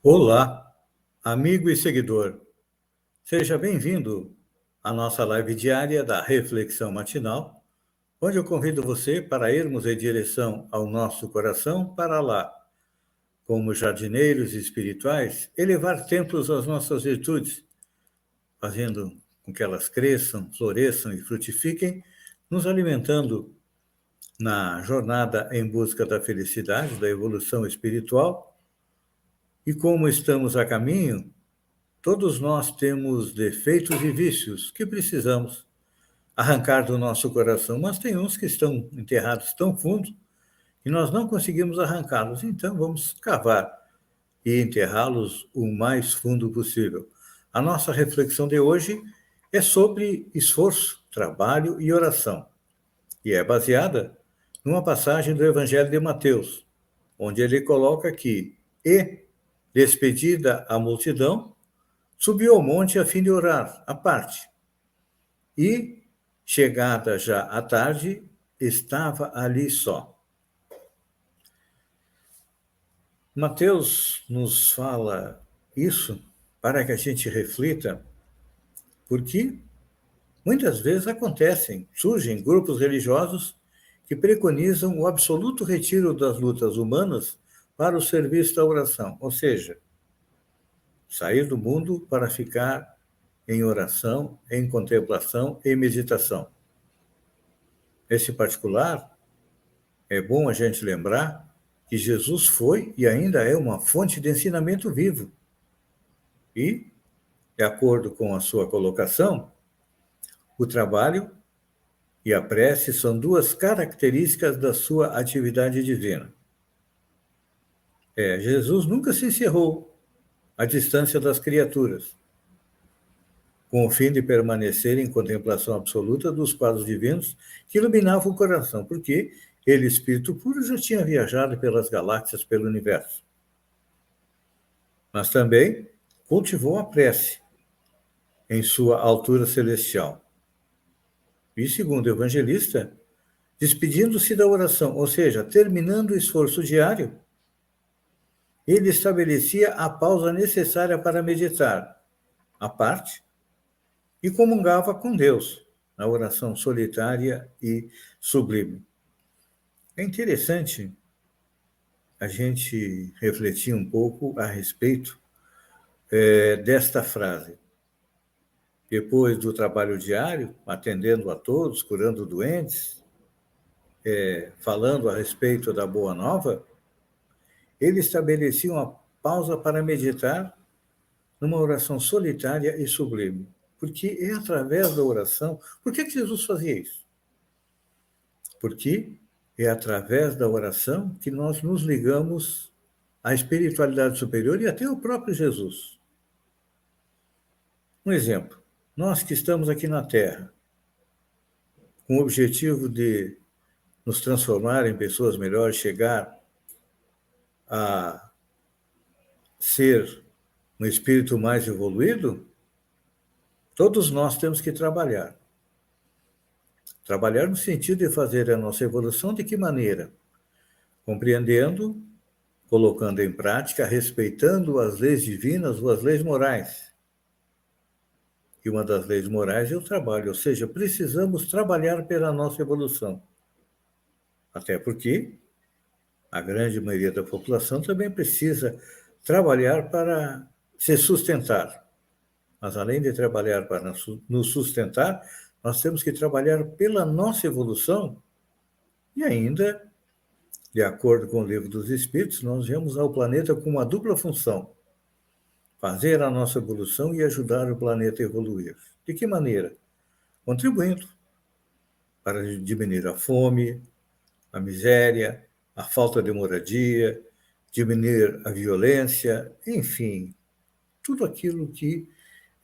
Olá, amigo e seguidor. Seja bem-vindo à nossa live diária da Reflexão Matinal, onde eu convido você para irmos em direção ao nosso coração para lá, como jardineiros espirituais, elevar templos às nossas virtudes, fazendo com que elas cresçam, floresçam e frutifiquem, nos alimentando na jornada em busca da felicidade, da evolução espiritual. E como estamos a caminho, todos nós temos defeitos e vícios que precisamos arrancar do nosso coração, mas tem uns que estão enterrados tão fundo que nós não conseguimos arrancá-los. Então vamos cavar e enterrá-los o mais fundo possível. A nossa reflexão de hoje é sobre esforço, trabalho e oração, e é baseada numa passagem do Evangelho de Mateus, onde ele coloca que, e, despedida a multidão, subiu ao monte a fim de orar, à parte. E, chegada já à tarde, estava ali só. Mateus nos fala isso para que a gente reflita, porque muitas vezes surgem grupos religiosos que preconizam o absoluto retiro das lutas humanas para o serviço da oração, ou seja, sair do mundo para ficar em oração, em contemplação e meditação. Nesse particular, é bom a gente lembrar que Jesus foi e ainda é uma fonte de ensinamento vivo. E, de acordo com a sua colocação, o trabalho e a prece são duas características da sua atividade divina. Jesus nunca se encerrou à distância das criaturas, com o fim de permanecer em contemplação absoluta dos quadros divinos que iluminavam o coração, porque ele, espírito puro, já tinha viajado pelas galáxias, pelo universo. Mas também cultivou a prece em sua altura celestial. E, segundo o evangelista, despedindo-se da oração, ou seja, terminando o esforço diário, ele estabelecia a pausa necessária para meditar, à parte, e comungava com Deus, na oração solitária e sublime. É interessante a gente refletir um pouco a respeito desta frase. Depois do trabalho diário, atendendo a todos, curando doentes, falando a respeito da Boa Nova, ele estabelecia uma pausa para meditar numa oração solitária e sublime. Porque é através da oração. Por que Jesus fazia isso? Porque é através da oração que nós nos ligamos à espiritualidade superior e até ao próprio Jesus. Um exemplo, nós que estamos aqui na Terra, com o objetivo de nos transformar em pessoas melhores, chegar a ser um espírito mais evoluído, todos nós temos que trabalhar. Trabalhar no sentido de fazer a nossa evolução de que maneira? Compreendendo, colocando em prática, respeitando as leis divinas ou as leis morais. E uma das leis morais é o trabalho, ou seja, precisamos trabalhar pela nossa evolução. Até porque a grande maioria da população também precisa trabalhar para se sustentar. Mas, além de trabalhar para nos sustentar, nós temos que trabalhar pela nossa evolução e ainda, de acordo com o Livro dos Espíritos, nós viemos ao planeta com uma dupla função: fazer a nossa evolução e ajudar o planeta a evoluir. De que maneira? Contribuindo para diminuir a fome, a miséria, a falta de moradia, diminuir a violência, enfim, tudo aquilo que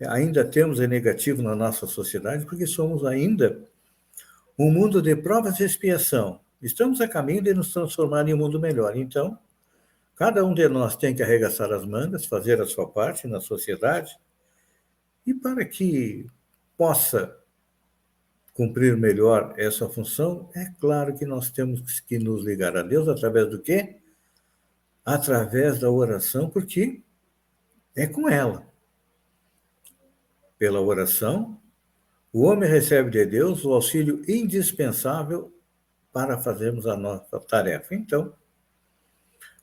ainda temos é negativo na nossa sociedade, porque somos ainda um mundo de provas e expiação. Estamos a caminho de nos transformar em um mundo melhor. Então, cada um de nós tem que arregaçar as mangas, fazer a sua parte na sociedade, e para que possa cumprir melhor essa função, é claro que nós temos que nos ligar a Deus através do quê? Através da oração, porque É com ela. Pela oração, o homem recebe de Deus o auxílio indispensável para fazermos a nossa tarefa. Então,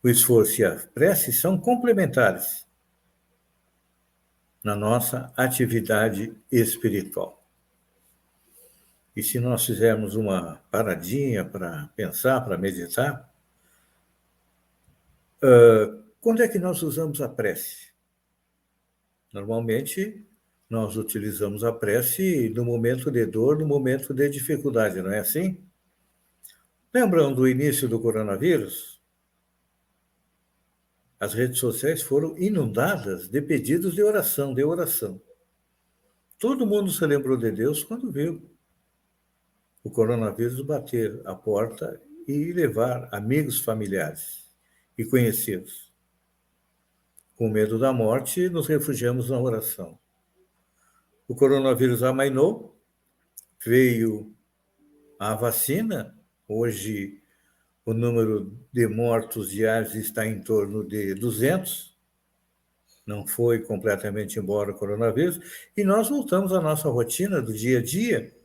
o esforço e a prece são complementares na nossa atividade espiritual. E se nós fizermos uma paradinha para pensar, para meditar, quando é que nós usamos a prece? Normalmente, nós utilizamos a prece no momento de dor, no momento de dificuldade, não é assim? Lembram do início do coronavírus? As redes sociais foram inundadas de pedidos de oração, de oração. Todo mundo se lembrou de Deus quando viu o coronavírus bater a porta e levar amigos, familiares e conhecidos. Com medo da morte, nos refugiamos na oração. O coronavírus amainou, veio a vacina. Hoje, o número de mortos diários está em torno de 200. Não foi completamente embora o coronavírus. E nós voltamos à nossa rotina do dia a dia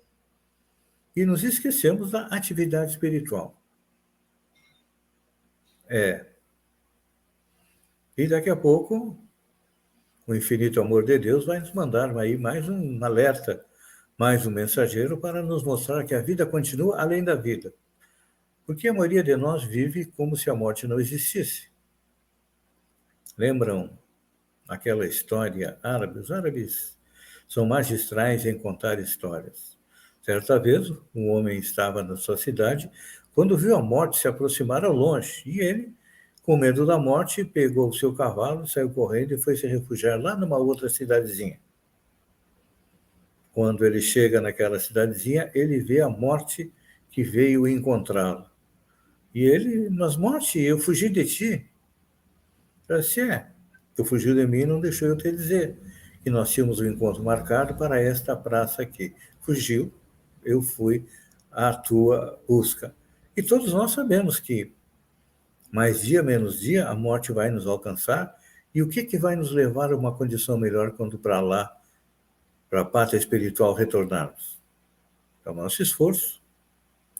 e nos esquecemos da atividade espiritual. E daqui a pouco, o infinito amor de Deus vai nos mandar aí mais um alerta, mais um mensageiro para nos mostrar que a vida continua além da vida. Porque a maioria de nós vive como se a morte não existisse. Lembram aquela história árabe? Os árabes são magistrais em contar histórias. Certa vez, um homem estava na sua cidade quando viu a morte se aproximar ao longe. E ele, com medo da morte, pegou o seu cavalo, saiu correndo e foi se refugiar lá numa outra cidadezinha. Quando ele chega naquela cidadezinha, ele vê a morte que veio encontrá-lo. E ele, mas morte, eu fugi de ti. Eu disse, tu fugiu de mim e não deixou eu te dizer que nós tínhamos um encontro marcado para esta praça aqui. Fugiu, eu fui à tua busca. E todos nós sabemos que mais dia, menos dia, a morte vai nos alcançar. E o que vai nos levar a uma condição melhor quando para lá, para a pátria espiritual, retornarmos? É o nosso esforço,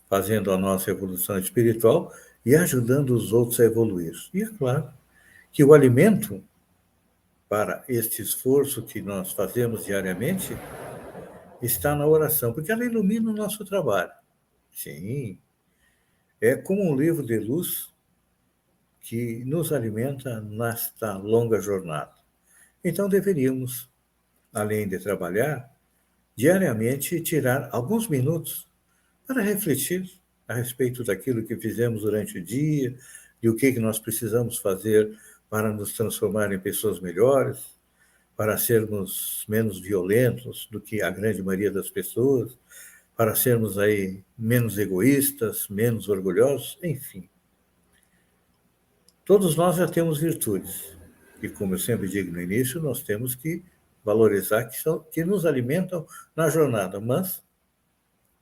fazendo a nossa evolução espiritual e ajudando os outros a evoluir. E é claro que o alimento para este esforço que nós fazemos diariamente está na oração, porque ela ilumina o nosso trabalho. Sim, é como um livro de luz que nos alimenta nesta longa jornada. Então deveríamos, além de trabalhar, diariamente tirar alguns minutos para refletir a respeito daquilo que fizemos durante o dia e o que nós precisamos fazer para nos transformar em pessoas melhores, para sermos menos violentos do que a grande maioria das pessoas, para sermos aí menos egoístas, menos orgulhosos, enfim. Todos nós já temos virtudes. E como eu sempre digo no início, nós temos que valorizar que nos alimentam na jornada, mas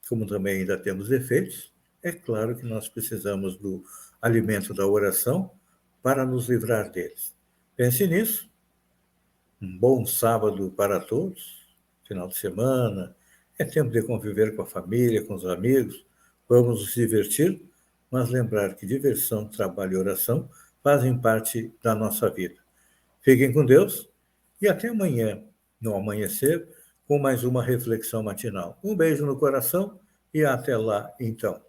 como também ainda temos defeitos, é claro que nós precisamos do alimento da oração para nos livrar deles. Pense nisso. Um bom sábado para todos, final de semana, é tempo de conviver com a família, com os amigos, vamos nos divertir, mas lembrar que diversão, trabalho e oração fazem parte da nossa vida. Fiquem com Deus e até amanhã, no amanhecer, com mais uma reflexão matinal. Um beijo no coração e até lá, então.